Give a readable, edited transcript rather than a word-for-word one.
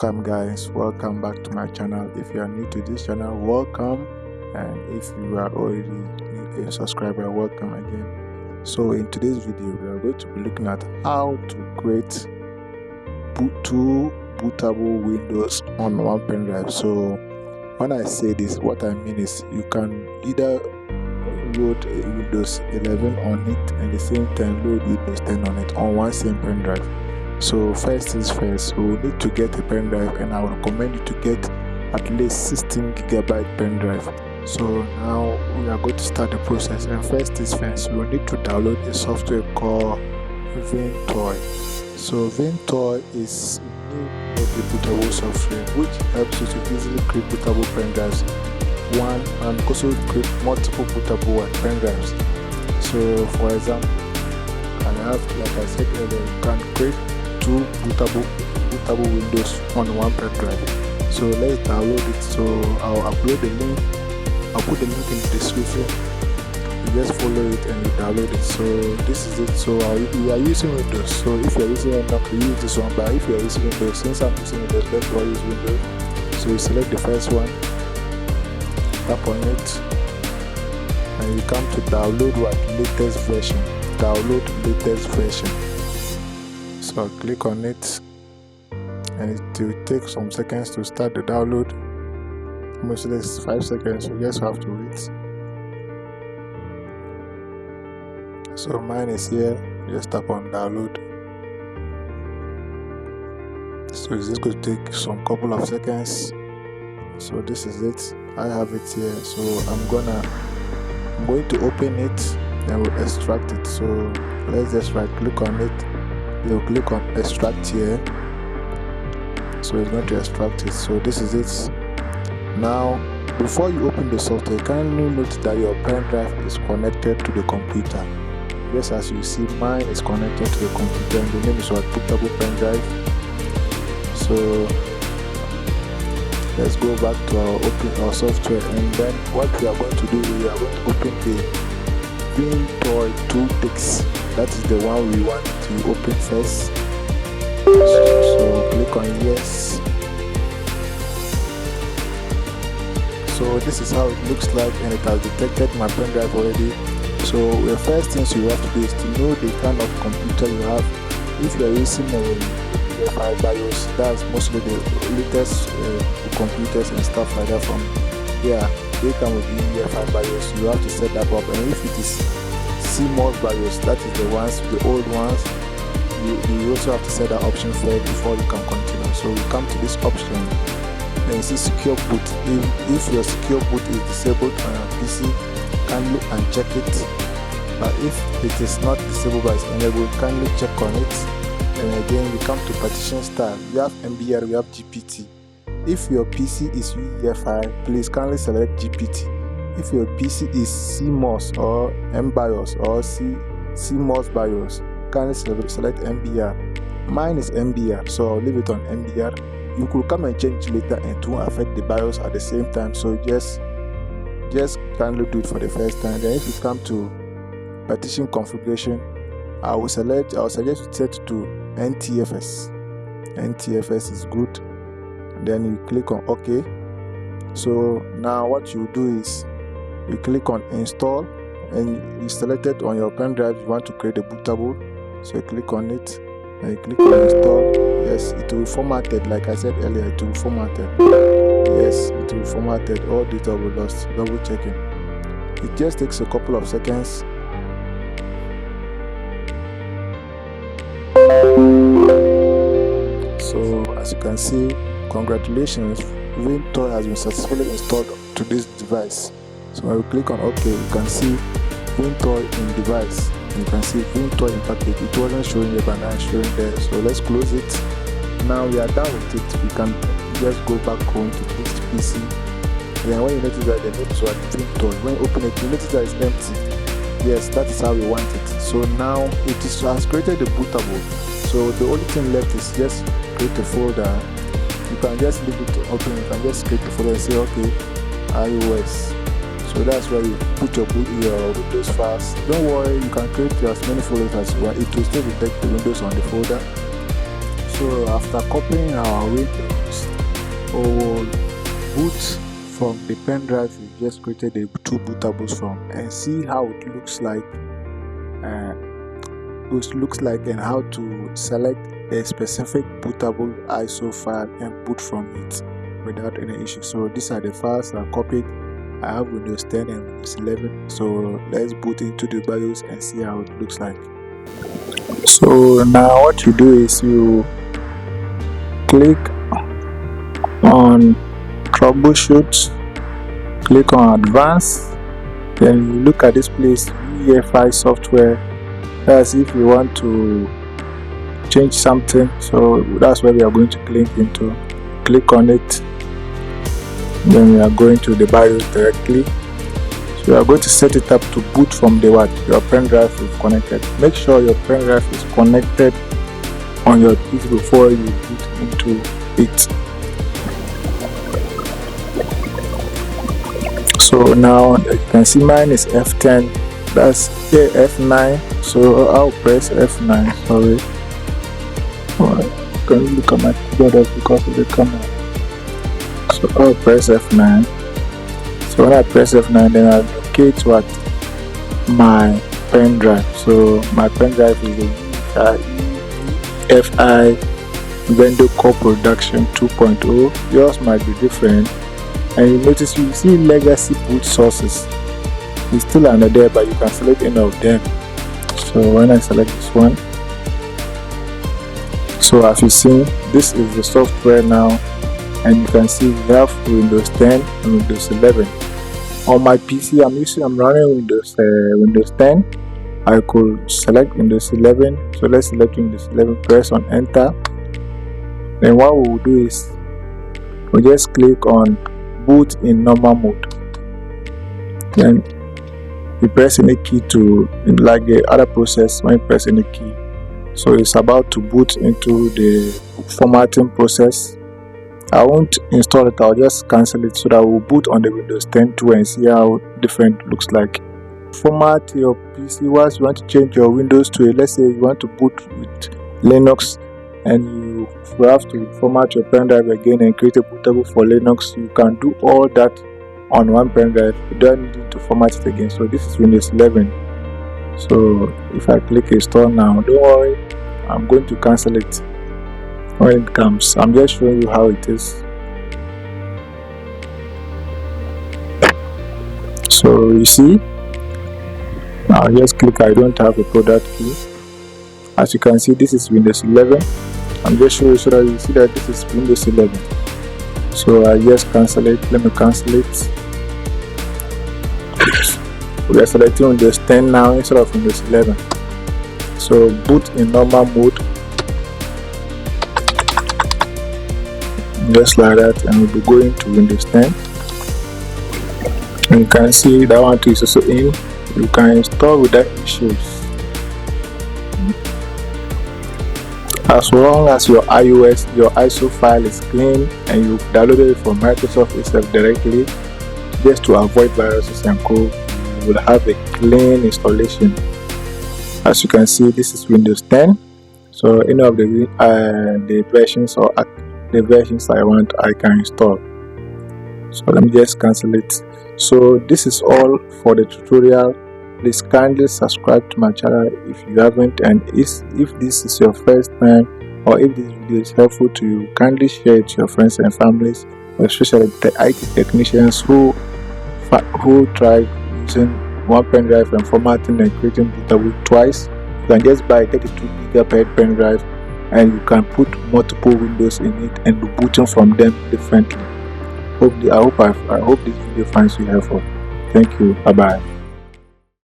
Welcome guys, welcome back to my channel. If you are new to this channel, welcome, and if you are already a subscriber, welcome again. So in today's video we are going to be looking at how to create two bootable windows on one pen drive. So when I say this, what I mean is you can either load Windows 11 on it and at the same time load Windows 10 on it on one same pen drive. So first things first, we will need to get a pen drive, and I will recommend you to get at least 16GB pen drive. So now we are going to start the process, and first things first, we will need to download a software called Vintoy. So Vintoy is a bootable software which helps you to easily create bootable pen drives, one, and also create multiple bootable pen drives. So for example, I have, like I said earlier, you can create two bootable windows on one pen drive. So let's download it. So I'll upload the link, I'll put the link in the description. You just follow it and you download it. So this is it. So we are using Windows, so if you're using Windows, you use this one, but if you're using Windows, since I'm using Windows, let's all use Windows. So you select the first one, tap on it, and you come to download latest version. Download latest version. So click on it, and it will take some seconds to start the download. Mostly it's 5 seconds, you just have to wait. So mine is here, just tap on download. So it's just going to take some couple of seconds. So this is it, I have it here. So I'm going to open it and we'll extract it. So let's just right click on it. You'll click on extract here, so it's going to extract it. So this is it. Now before you open the software, kindly note that your pen drive is connected to the computer. Yes, as you see, mine is connected to the computer, and the name is what, bootable pen drive. So let's go back to our software, and then what we are going to do, we are going to open the Vintoy tooltips. That is the one we want to open first. So click on yes. So this is how it looks like, and it has detected my pen drive already. So the first things you have to do is to know the kind of computer you have. If you are using a UEFI BIOS, that's mostly the latest computers and stuff like that from they come with the UEFI BIOS. You have to set that up, and if it is CMOS BIOS, that is the ones, the old ones, you also have to set that option first before you can continue. So you come to this option and you see secure boot. If your secure boot is disabled on your PC, kindly uncheck it. But if it is not disabled but it's enabled, kindly check on it. And again, we come to partition style. We have MBR, we have GPT. If your PC is UEFI, please kindly select GPT. If your PC is CMOS or MBIOS or CMOS BIOS, kindly select MBR. Mine is MBR, so I'll leave it on MBR. You could come and change later and it won't affect the BIOS at the same time. So just kindly do it for the first time. Then if you come to partition configuration, I will suggest you set it to NTFS. NTFS is good. Then you click on OK. So now what you do is you click on install, and you select it on your pen drive. You want to create a bootable, so you click on it and you click on install. Yes, it will be formatted, like I said earlier, it will be formatted. Yes, it will be formatted, all data will be lost. Double checking. It just takes a couple of seconds. So as you can see, congratulations, Vintoy has been successfully installed to this device. So when we click on OK, you can see Vintoy in device, and you can see Vintoy in package. It wasn't showing here, but now it's showing there. So let's close it. Now we are done with it. We can just go back home to this PC. And then when you notice that the name is what, Vintoy, when you open it, you notice that it's empty. Yes, that is how we want it. So now it has created the bootable. So the only thing left is just create a folder. You can just leave it open. You can just create the folder and say okay, iOS. So that's where you put your Windows files. Don't worry, you can create as many folders as you want. It will still detect the Windows on the folder. So after copying our Windows, or boot from the pen drive you just created the two bootables from, and see how it looks like and how to select a specific bootable ISO file and boot from it without any issue. So these are the files I copied. I have Windows 10 and Windows 11, so let's boot into the BIOS and see how it looks like. So now what you do is you click on troubleshoot, click on advanced, then you look at this place UEFI software. That's if you want to change something, so that's where we are going to click into. Click on it, then we are going to the BIOS directly. So you are going to set it up to boot from the your pen drive is connected. Make sure your pen drive is connected on your PC before you boot into it. So now you can see mine is F10, that's here F9, so I'll press F9. Sorry, I can't look at my keyboard because of the camera. So I'll press F9. So when I press F9, then I'll locate what my pen drive. So my pen drive is the UEFI Vendor Core Production 2.0. Yours might be different, and you notice you see legacy boot sources. It's still under there, but you can select any of them. So when I select this one, so as you see, this is the software now, and you can see we have Windows 10 and Windows 11. On my PC, I'm running Windows 10. I could select Windows 11. So let's select Windows 11. Press on Enter. Then what we will do is we just click on Boot in normal mode. Then you press any key to, like the other process, when you press any key, so it's about to boot into the formatting process. I won't install it, I'll just cancel it so that we'll boot on the Windows 10 too and see how different it looks like. Format your PC once you want to change your Windows to a, let's say you want to boot with Linux, and you have to format your pen drive again and create a bootable for Linux. You can do all that on one pen drive. You don't need to format it again. So this is Windows 11. So if I click install now, don't worry, I'm going to cancel it when it comes. I'm just showing you how it is. So you see, now just click I don't have a product key. As you can see, this is Windows 11. I'm just showing you so that you see that this is Windows 11. So I just cancel it. Let me cancel it. We are selecting Windows 10 now instead of Windows 11. So boot in normal mode, just like that, and we'll be going to Windows 10. And you can see that one is also in. You can install without issues. As long as your ISO file is clean and you downloaded it from Microsoft itself directly, just to avoid viruses and code, you will have a clean installation. As you can see, this is Windows 10. So any of the versions or the versions I want, I can install. So let me just cancel it. So this is all for the tutorial. Please kindly subscribe to my channel if you haven't, and if this is your first time, or if this video is helpful to you, kindly share it to your friends and families, especially the IT technicians who tried using one pen drive and formatting and creating bootable twice. You can just buy a 32GB pen drive and you can put multiple windows in it and be booting from them differently. I hope this video finds you helpful. Thank you. Bye bye.